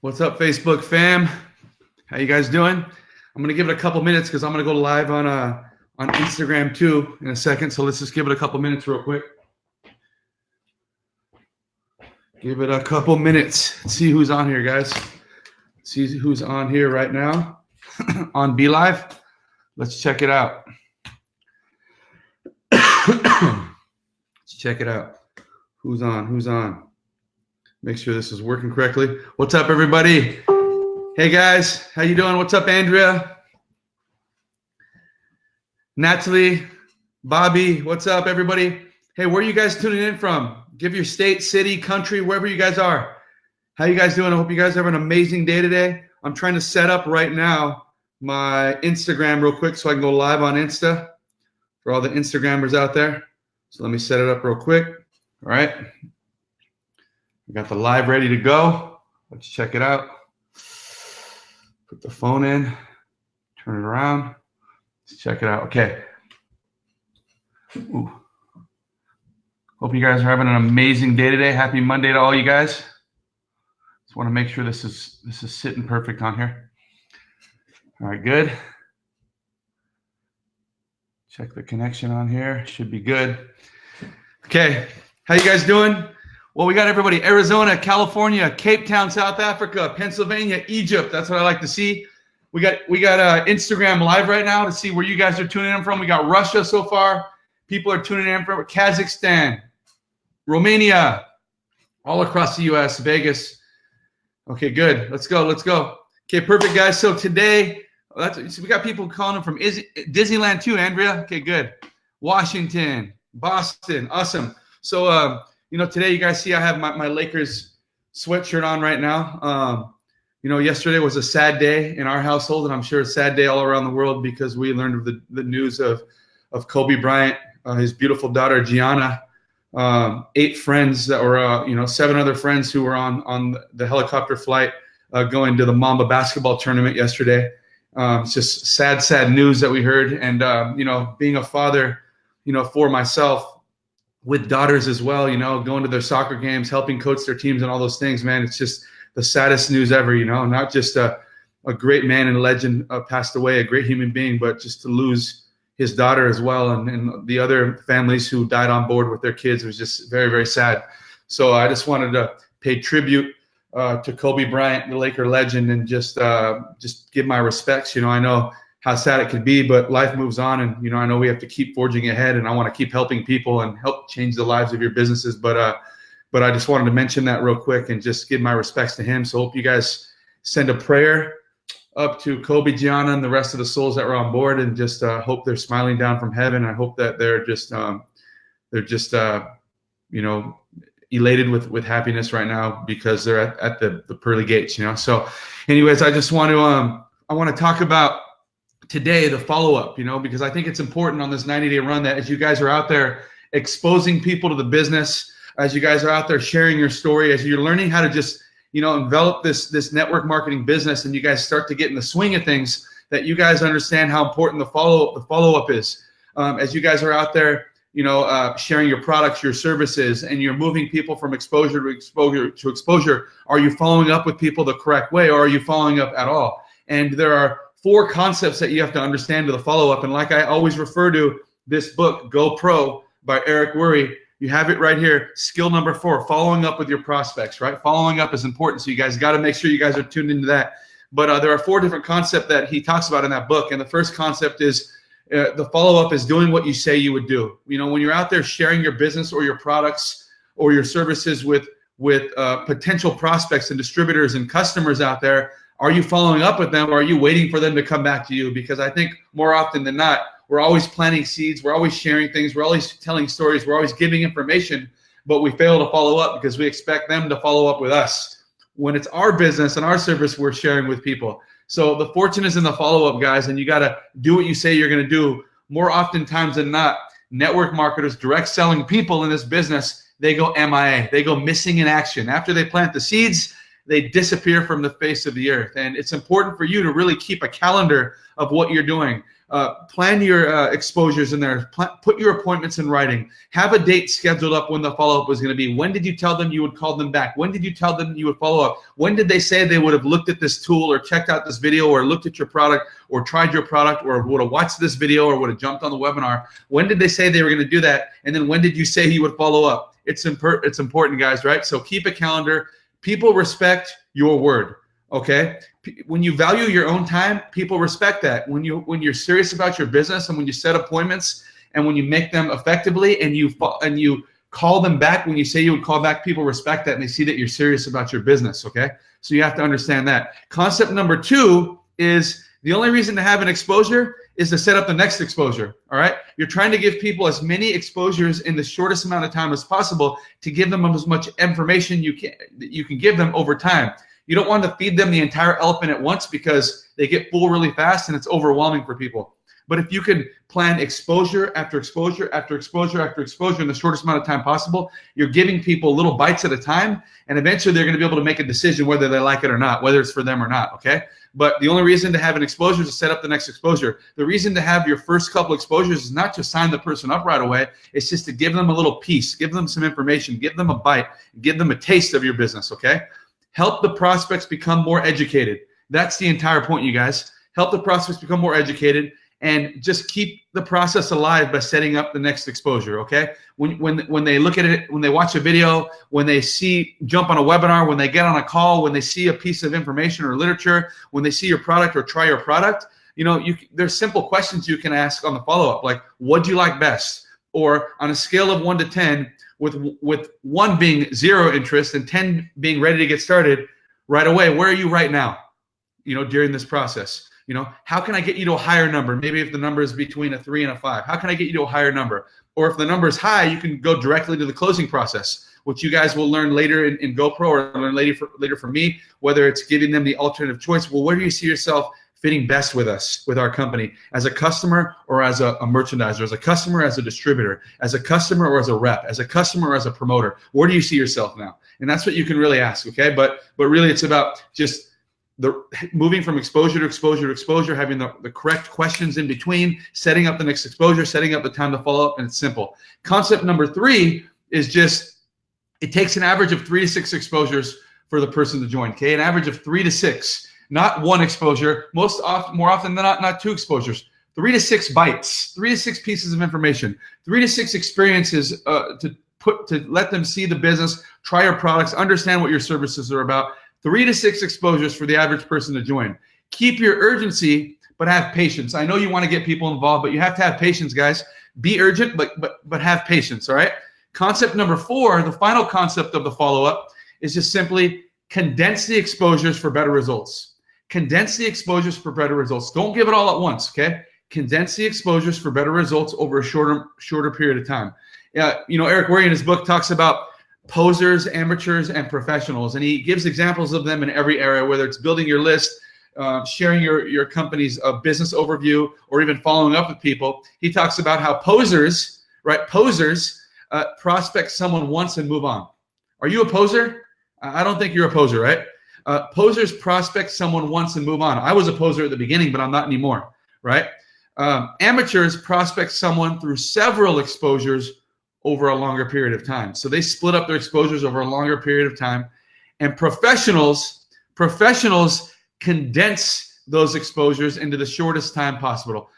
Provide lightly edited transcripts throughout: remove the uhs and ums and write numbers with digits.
What's up, Facebook fam? How you guys doing? I'm gonna give it a couple minutes because I'm gonna go live on Instagram too in a second. So let's just give it a couple minutes real quick. Give it a couple minutes. Let's see who's on here, guys. See who's on here right now on Be Live. Let's check it out. Let's check it out. Who's on? Who's on? Make sure this is working correctly. What's up, everybody? Hey, guys. How you doing? What's up, Andrea? Natalie, Bobby, what's up, everybody? Hey, where are you guys tuning in from? Give your state, city, country, wherever you guys are. How you guys doing? I hope you guys have an amazing day today. I'm trying to set up right now my Instagram real quick so I can go live on Insta for all the Instagrammers out there. So let me set it up real quick. All right. We got the live ready to go. Let's check it out. Put the phone in, turn it around. Let's check it out. Okay. Ooh. Hope you guys are having an amazing day today. Happy Monday to all you guys. Just want to make sure this is sitting perfect on here. All right, good. Check the connection on here. Should be good. Okay. How you guys doing? Well, we got everybody, Arizona, California, Cape Town, South Africa, Pennsylvania, Egypt. That's what I like to see. We got Instagram live right now to see where you guys are tuning in from. We got Russia so far. People are tuning in from Kazakhstan, Romania, all across the U.S., Vegas. Okay, good. Let's go. Let's go. Okay, perfect, guys. So today, we got people calling in from Disneyland too, Andrea. Okay, good. Washington, Boston. Awesome. So, today you guys see I have my Lakers sweatshirt on right now. Yesterday was a sad day in our household, and I'm sure a sad day all around the world because we learned of the news of Kobe Bryant, his beautiful daughter, Gianna, 8 friends that were, 7 other friends who were on the helicopter flight going to the Mamba basketball tournament yesterday. It's just sad news that we heard. And, being a father, for myself, with daughters as well, going to their soccer games, helping coach their teams and all those things, man, it's just the saddest news ever, not just a great man and legend passed away, a great human being, but just to lose his daughter as well and the other families who died on board with their kids was just very, very sad. So I just wanted to pay tribute to Kobe Bryant, the Laker legend, and just give my respects. I know how sad it could be, but life moves on, and I know we have to keep forging ahead, and I want to keep helping people and help change the lives of your businesses. But I just wanted to mention that real quick and just give my respects to him. So hope you guys send a prayer up to Kobe, Gianna, and the rest of the souls that were on board, and just hope they're smiling down from heaven. I hope that they're just elated with happiness right now because they're at the pearly gates. So, anyways, I just want to talk about today, the follow-up, because I think it's important on this 90-day run that as you guys are out there exposing people to the business, as you guys are out there sharing your story, as you're learning how to just, envelop this network marketing business, and you guys start to get in the swing of things, that you guys understand how important the follow-up is. As you guys are out there, sharing your products, your services, and you're moving people from exposure to exposure, are you following up with people the correct way, or are you following up at all? And there are 4 concepts that you have to understand to the follow-up. And like I always refer to this book, Go Pro by Eric Worre, you have it right here. Skill number 4, following up with your prospects, right? Following up is important. So you guys got to make sure you guys are tuned into that. But there are 4 different concepts that he talks about in that book. And the first concept is the follow-up is doing what you say you would do. When you're out there sharing your business or your products or your services with potential prospects and distributors and customers out there, are you following up with them, or are you waiting for them to come back to you? Because I think more often than not, we're always planting seeds, we're always sharing things, we're always telling stories, we're always giving information, but we fail to follow up because we expect them to follow up with us. When it's our business and our service we're sharing with people. So the fortune is in the follow-up, guys, and you got to do what you say you're going to do. More oftentimes than not, network marketers, direct selling people in this business, they go MIA. They go missing in action. After they plant the seeds, they disappear from the face of the earth. And it's important for you to really keep a calendar of what you're doing. Plan your exposures in there. Put your appointments in writing. Have a date scheduled up when the follow-up was going to be. When did you tell them you would call them back? When did you tell them you would follow up? When did they say they would have looked at this tool or checked out this video or looked at your product or tried your product or would have watched this video or would have jumped on the webinar? When did they say they were going to do that? And then when did you say you would follow up? It's important, guys, right? So keep a calendar. People respect your word, okay? When you value your own time, people respect that. When you're serious about your business and when you set appointments and when you make them effectively and you call them back when you say you would call back, people respect that and they see that you're serious about your business, okay? So you have to understand that. Concept number 2 is the only reason to have an exposure is to set up the next exposure, all right? You're trying to give people as many exposures in the shortest amount of time as possible to give them as much information you can give them over time. You don't want to feed them the entire elephant at once because they get full really fast and it's overwhelming for people. But if you can plan exposure after exposure after exposure after exposure in the shortest amount of time possible, you're giving people little bites at a time, and eventually they're going to be able to make a decision whether they like it or not, whether it's for them or not, okay? But the only reason to have an exposure is to set up the next exposure. The reason to have your first couple exposures is not to sign the person up right away. It's just to give them a little piece, give them some information, give them a bite, give them a taste of your business, okay? Help the prospects become more educated. That's the entire point, you guys. Help the prospects become more educated and just keep the process alive by setting up the next exposure, okay? When they look at it, when they watch a video, when they jump on a webinar, when they get on a call, when they see a piece of information or literature, when they see your product or try your product, there's simple questions you can ask on the follow-up, like, what do you like best? Or on a scale of 1 to 10, with 1 being 0 interest and 10 being ready to get started right away, where are you right now, during this process? How can I get you to a higher number? Maybe if the number is between a 3 and a 5, how can I get you to a higher number? Or if the number is high, you can go directly to the closing process, which you guys will learn later in GoPro or learn later from me, whether it's giving them the alternative choice. Well, where do you see yourself fitting best with us, with our company, as a customer or as a merchandiser, as a customer, as a distributor, as a customer or as a rep, as a customer or as a promoter? Where do you see yourself now? And that's what you can really ask, okay? But really it's about just moving from exposure to exposure to exposure, having the correct questions in between, setting up the next exposure, setting up the time to follow up, and it's simple. Concept number 3 is just, it takes an average of 3 to 6 exposures for the person to join, okay? An average of 3 to 6, not 1 exposure, more often than not 2 exposures. 3 to 6 bites, 3 to 6 pieces of information, 3 to 6 experiences to let them see the business, try your products, understand what your services are about. 3 to 6 exposures for the average person to join. Keep your urgency, but have patience. I know you want to get people involved, but you have to have patience, guys. Be urgent, but have patience, all right? Concept number 4, the final concept of the follow-up, is just simply condense the exposures for better results. Condense the exposures for better results. Don't give it all at once, okay? Condense the exposures for better results over a shorter period of time. Eric Worre in his book talks about posers, amateurs, and professionals. And he gives examples of them in every area, whether it's building your list, sharing your company's business overview, or even following up with people. He talks about how posers, right? Posers prospect someone once and move on. Are you a poser? I don't think you're a poser, right? Posers prospect someone once and move on. I was a poser at the beginning, but I'm not anymore, right? Amateurs prospect someone through several exposures over a longer period of time. So they split up their exposures over a longer period of time. And professionals condense those exposures into the shortest time possible,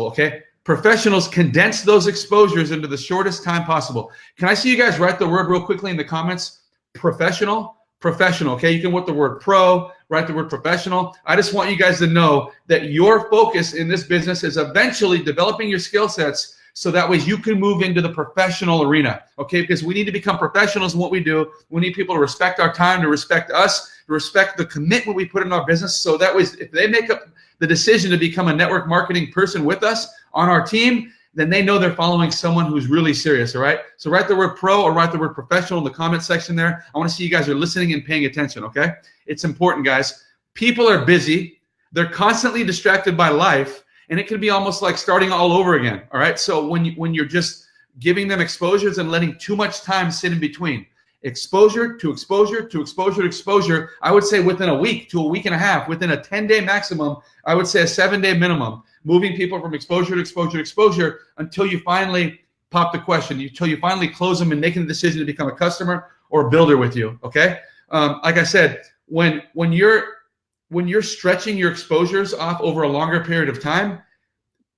okay? Professionals condense those exposures into the shortest time possible. Can I see you guys write the word real quickly in the comments? Professional, okay? You can put the word pro, write the word professional. I just want you guys to know that your focus in this business is eventually developing your skill sets so that way you can move into the professional arena, okay? Because we need to become professionals in what we do. We need people to respect our time, to respect us, to respect the commitment we put in our business. So that way, if they make up the decision to become a network marketing person with us on our team, then they know they're following someone who's really serious, all right? So write the word pro or write the word professional in the comment section there. I want to see you guys are listening and paying attention, okay? It's important, guys. People are busy. They're constantly distracted by life. And it can be almost like starting all over again, all right? So when you're just giving them exposures and letting too much time sit in between, exposure to exposure to exposure to exposure, I would say within a week to a week and a half, within a 10-day maximum, I would say a 7-day minimum. moving people from exposure to exposure to exposure until you finally pop the question, until you finally close them and making the decision to become a customer or a builder with you, okay? Like I said, when you're stretching your exposures off over a longer period of time,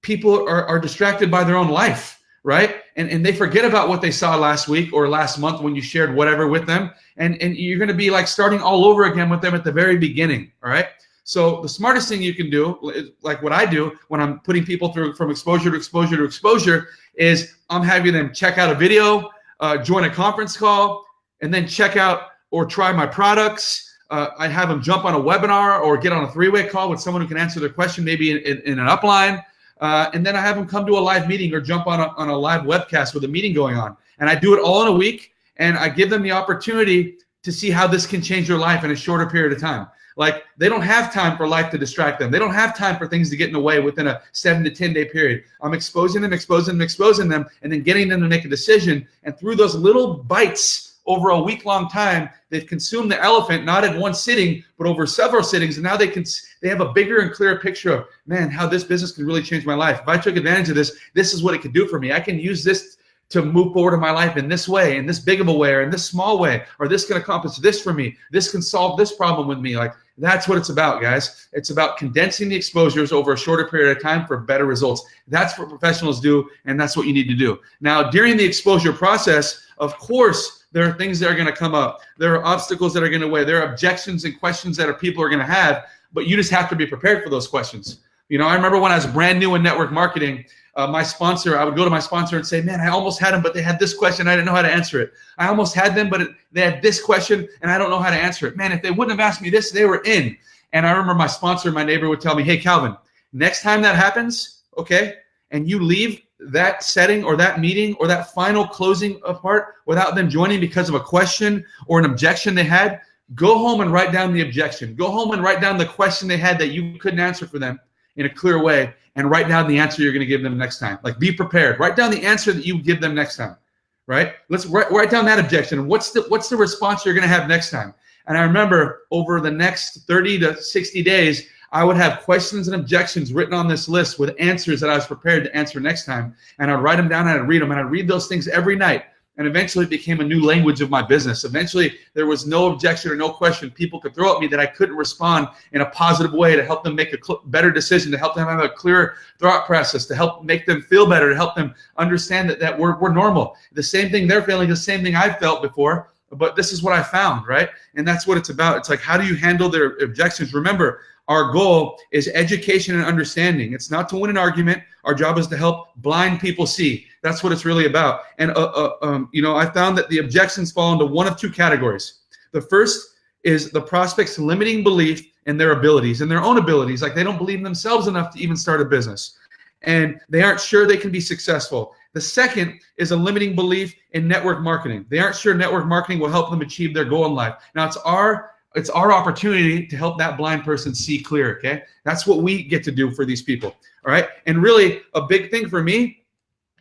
people are distracted by their own life, right? And they forget about what they saw last week or last month when you shared whatever with them. And you're going to be like starting all over again with them at the very beginning, all right? So the smartest thing you can do, like what I do when I'm putting people through from exposure to exposure to exposure, is I'm having them check out a video, join a conference call, and then check out or try my products. I have them jump on a webinar or get on a three-way call with someone who can answer their question, maybe in an upline. And then I have them come to a live meeting or jump on a live webcast with a meeting going on. And I do it all in a week, and I give them the opportunity to see how this can change their life in a shorter period of time. Like, they don't have time for life to distract them. They don't have time for things to get in the way within a 7 to 10 day period. I'm exposing them, and then getting them to make a decision. And through those little bites over a week-long time, they've consumed the elephant, not in one sitting, but over several sittings. And now they have a bigger and clearer picture of, man, how this business can really change my life. If I took advantage of this, this is what it could do for me. I can use this to move forward in my life in this way, in this big of a way, or in this small way, or this can accomplish this for me. This can solve this problem with me. Like, that's what it's about, guys. It's about condensing the exposures over a shorter period of time for better results. That's what professionals do, and that's what you need to do. Now, during the exposure process, of course, there are things that are going to come up. There are obstacles that are going to weigh. There are objections and questions that people are going to have, but you just have to be prepared for those questions. You know, I remember when I was brand new in network marketing, my sponsor, I would go to my sponsor and say, man, I almost had them, but they had this question. I didn't know how to answer it. I almost had them, but they had this question, and I don't know how to answer it. Man, if they wouldn't have asked me this, they were in. And I remember my sponsor, my neighbor, would tell me, hey, Calvin, next time that happens, okay, and you leave that setting or that meeting or that final closing part without them joining because of a question or an objection they had, go home and write down the objection. Go home and write down the question they had that you couldn't answer for them in a clear way, and write down the answer you're going to give them next time. Like, be prepared. Write down the answer that you give them next time, right? Let's write down that objection. What's the response you're going to have next time? And I remember over the next 30 to 60 days, I would have questions and objections written on this list with answers that I was prepared to answer next time. And I'd write them down and I'd read them, and I'd read those things every night. And eventually it became a new language of my business. Eventually there was no objection or no question people could throw at me that I couldn't respond in a positive way to help them make a better decision, to help them have a clearer thought process, to help make them feel better, to help them understand that we're normal. The same thing they're feeling, the same thing I've felt before, but this is what I found, right? And that's what it's about. It's like, how do you handle their objections? Remember, our goal is education and understanding. It's not to win an argument. Our job is to help blind people see. That's what it's really about. And you know, I found that the objections fall into one of two categories. The first is the prospect's limiting belief in their abilities, in their own abilities. Like, they don't believe in themselves enough to even start a business, and they aren't sure they can be successful. The second is a limiting belief in network marketing. They aren't sure network marketing will help them achieve their goal in life. Now, it's our opportunity to help that blind person see clear, okay? That's what we get to do for these people, all right? And really, a big thing for me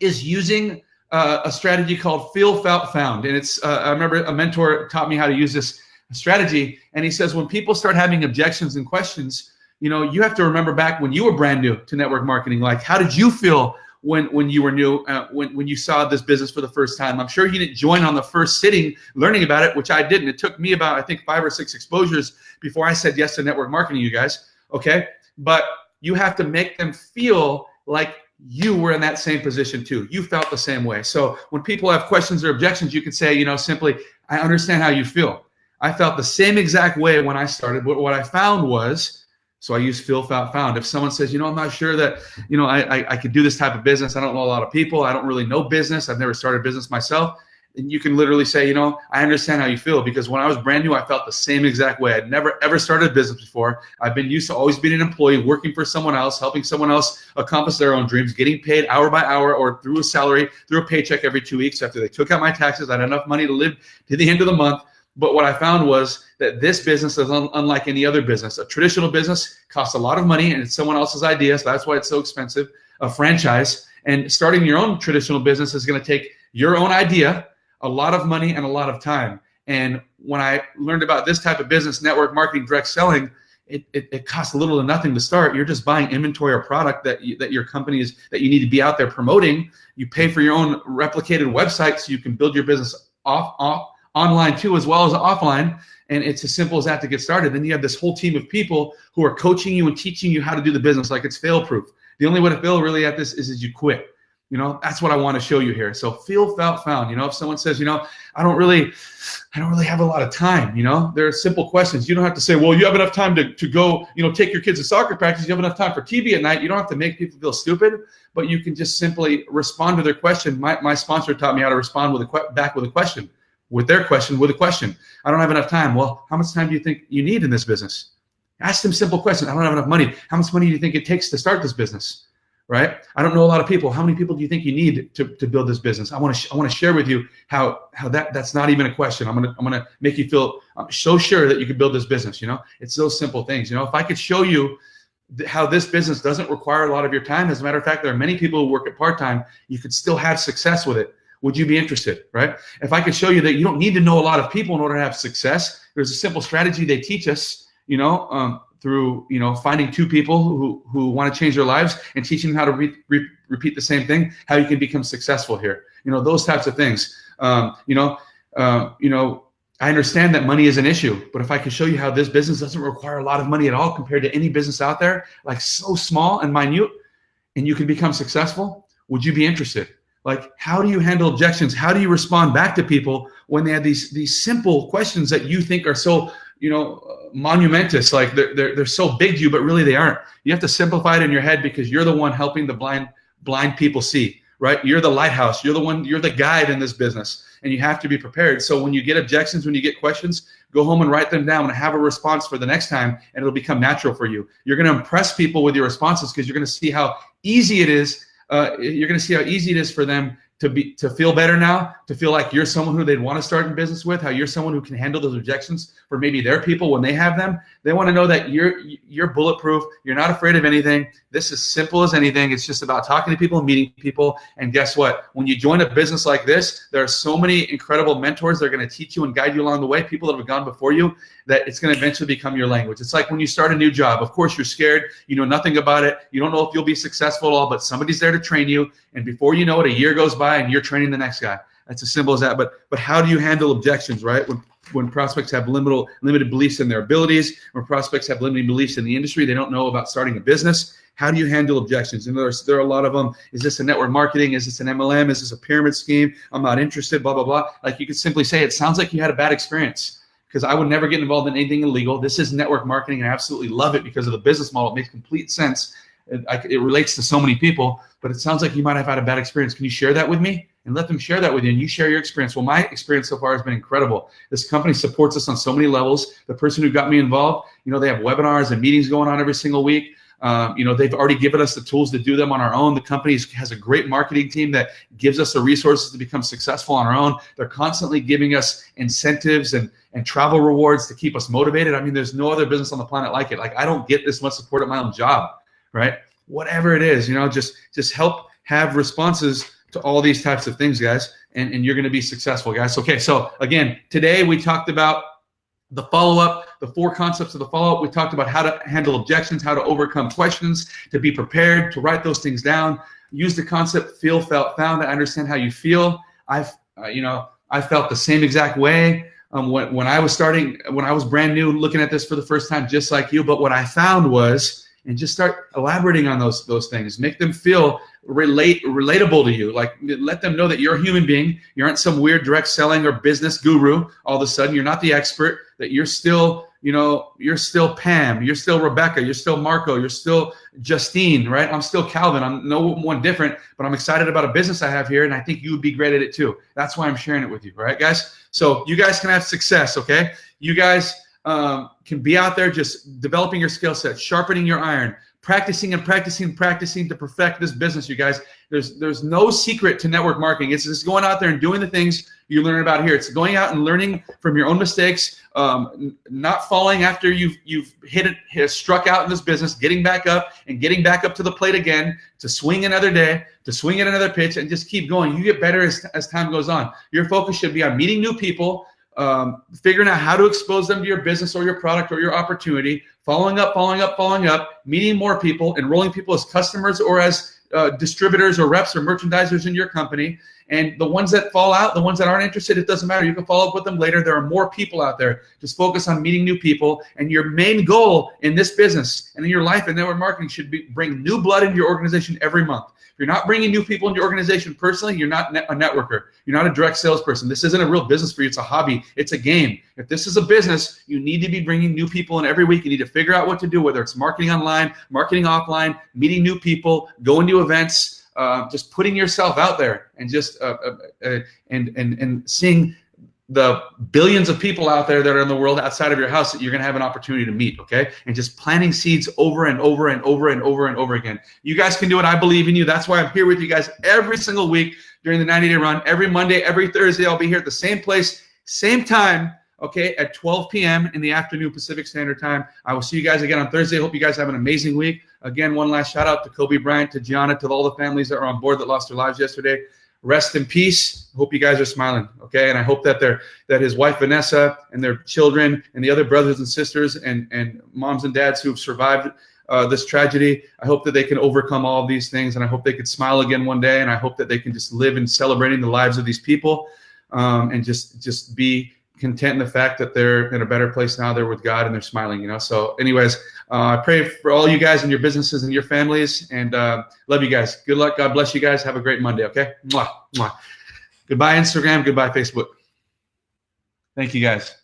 is using a strategy called Feel, Felt, Found. And it's, I remember a mentor taught me how to use this strategy, and he says, when people start having objections and questions, you know, you have to remember back when you were brand new to network marketing. Like, how did you feel when you were new, when you saw this business for the first time? I'm sure you didn't join on the first sitting learning about it, which I didn't. It took me about, I think, 5 or 6 exposures before I said yes to network marketing, you guys, okay? But you have to make them feel like you were in that same position too. You felt the same way. So when people have questions or objections, you can say, you know, simply, I understand how you feel. I felt the same exact way when I started, but what I found was, so I use Feel, Felt, Found. If someone says, you know, I'm not sure that, you know, I could do this type of business. I don't know a lot of people. I don't really know business. I've never started business myself. And you can literally say, you know, I understand how you feel, because when I was brand new, I felt the same exact way. I'd never, ever started a business before. I've been used to always being an employee, working for someone else, helping someone else accomplish their own dreams, getting paid hour by hour or through a salary, through a paycheck every 2 weeks. After they took out my taxes, I had enough money to live to the end of the month. But what I found was that this business is unlike any other business. A traditional business costs a lot of money, and it's someone else's idea, so that's why it's so expensive. A franchise, and starting your own traditional business is going to take your own idea, a lot of money, and a lot of time. And when I learned about this type of business, network marketing, direct selling, it costs little to nothing to start. You're just buying inventory or product that your company is, that you need to be out there promoting. You pay for your own replicated website so you can build your business online too, as well as offline. And it's as simple as that to get started. Then you have this whole team of people who are coaching you and teaching you how to do the business like it's fail proof. The only way to fail really at this is you quit. That's what I want to show you here. So feel, felt, found. If someone says, I don't really have a lot of time. There are simple questions. You don't have to say, well, you have enough time to go, take your kids to soccer practice. You have enough time for TV at night. You don't have to make people feel stupid, but you can just simply respond to their question. My sponsor taught me how to respond back with a question, with their question, with a question. I don't have enough time. Well, how much time do you think you need in this business? Ask them simple questions. I don't have enough money. How much money do you think it takes to start this business? Right? I don't know a lot of people. How many people do you think you need to build this business? I want to share with you how that's not even a question. I'm gonna make you feel so sure that you can build this business. It's those simple things. If I could show you how this business doesn't require a lot of your time. As a matter of fact, there are many people who work at part-time. You could still have success with it. Would you be interested? Right? If I could show you that you don't need to know a lot of people in order to have success, there's a simple strategy they teach us. Through finding two people who want to change their lives and teaching them how to repeat the same thing, how you can become successful here. Those types of things. I understand that money is an issue, but if I could show you how this business doesn't require a lot of money at all compared to any business out there, like so small and minute, and you can become successful, would you be interested? Like, how do you handle objections? How do you respond back to people when they have these simple questions that you think are so monumentous, like they're so big to you, but really they aren't. You have to simplify it in your head because you're the one helping the blind people see, right? You're the lighthouse. You're the guide in this business, and you have to be prepared. So when you get objections, when you get questions, go home and write them down and have a response for the next time, and it'll become natural for you. You're going to impress people with your responses because you're going to see how easy it is. You're going to see how easy it is for them to feel better now, to feel like you're someone who they'd want to start in business with, how you're someone who can handle those objections for maybe their people when they have them. They want to know that you're bulletproof. You're not afraid of anything. This is simple as anything. It's just about talking to people and meeting people. And guess what? When you join a business like this, there are so many incredible mentors that are going to teach you and guide you along the way, people that have gone before you, that it's going to eventually become your language. It's like when you start a new job. Of course, you're scared. You know nothing about it. You don't know if you'll be successful at all, but somebody's there to train you. And before you know it, a year goes by and you're training the next guy. That's as simple as that. But how do you handle objections, right? When prospects have limited beliefs in their abilities, when prospects have limited beliefs in the industry, they don't know about starting a business. How do you handle objections? And there are a lot of them. Is this a network marketing? Is this an MLM? Is this a pyramid scheme? I'm not interested, blah, blah, blah. Like you could simply say, it sounds like you had a bad experience, because I would never get involved in anything illegal. This is network marketing, and I absolutely love it because of the business model. It makes complete sense. It relates to so many people, but it sounds like you might have had a bad experience. Can you share that with me? And let them share that with you, and you share your experience. Well, my experience so far has been incredible. This company supports us on so many levels. The person who got me involved, they have webinars and meetings going on every single week. They've already given us the tools to do them on our own. The company has a great marketing team that gives us the resources to become successful on our own. They're constantly giving us incentives and travel rewards to keep us motivated. I mean, there's no other business on the planet like it. Like, I don't get this much support at my own job, right? Whatever it is, just help have responses to all these types of things, guys, and you're going to be successful, guys. Okay, so again, today we talked about the follow-up, the 4 concepts of the follow-up. We talked about how to handle objections, how to overcome questions, to be prepared, to write those things down. Use the concept feel, felt, found to understand how you feel. I felt the same exact way when I was brand new, looking at this for the first time, just like you. But what I found was, and just start elaborating on those things. Make them feel relatable to you. Like, let them know that you're a human being. You aren't some weird direct selling or business guru. All of a sudden, you're not the expert. That you're still, you're still Pam. You're still Rebecca. You're still Marco. You're still Justine, right? I'm still Calvin. I'm no one different, but I'm excited about a business I have here, and I think you would be great at it too. That's why I'm sharing it with you, all right, guys? So you guys can have success, okay? You guys can be out there just developing your skill set, sharpening your iron, practicing and practicing and practicing to perfect this business, you guys. There's no secret to network marketing. It's just going out there and doing the things you learn about here. It's going out and learning from your own mistakes, not falling after you've struck out in this business, getting back up and getting back up to the plate again, to swing another day, to swing at another pitch, and just keep going. You get better as time goes on. Your focus should be on meeting new people, figuring out how to expose them to your business or your product or your opportunity, following up, meeting more people, enrolling people as customers or as distributors or reps or merchandisers in your company. And the ones that fall out, the ones that aren't interested, it doesn't matter. You can follow up with them later. There are more people out there. Just focus on meeting new people. And your main goal in this business and in your life and network marketing should be bring new blood into your organization every month. If you're not bringing new people into your organization personally, you're not a networker. You're not a direct salesperson. This isn't a real business for you. It's a hobby. It's a game. If this is a business, you need to be bringing new people in every week. You need to figure out what to do, whether it's marketing online, marketing offline, meeting new people, going to events, just putting yourself out there and just and seeing the billions of people out there that are in the world outside of your house that you're going to have an opportunity to meet, okay? And just planting seeds over and over and over and over and over again. You guys can do it. I believe in you. That's why I'm here with you guys every single week during the 90-day run. Every Monday, every Thursday, I'll be here at the same place, same time, okay, at 12 p.m. in the afternoon Pacific Standard Time. I will see you guys again on Thursday. Hope you guys have an amazing week. Again, one last shout out to Kobe Bryant, to Gianna, to all the families that are on board that lost their lives yesterday. Rest in peace. Hope you guys are smiling, okay? And I hope that his wife Vanessa and their children and the other brothers and sisters and moms and dads who have survived this tragedy, I hope that they can overcome all of these things, and I hope they could smile again one day, and I hope that they can just live in celebrating the lives of these people, and just be content in the fact that they're in a better place now. They're with God and they're smiling, you know? So anyways, I pray for all you guys and your businesses and your families, and love you guys. Good luck. God bless you guys. Have a great Monday, okay? Mwah, mwah. Goodbye, Instagram. Goodbye, Facebook. Thank you, guys.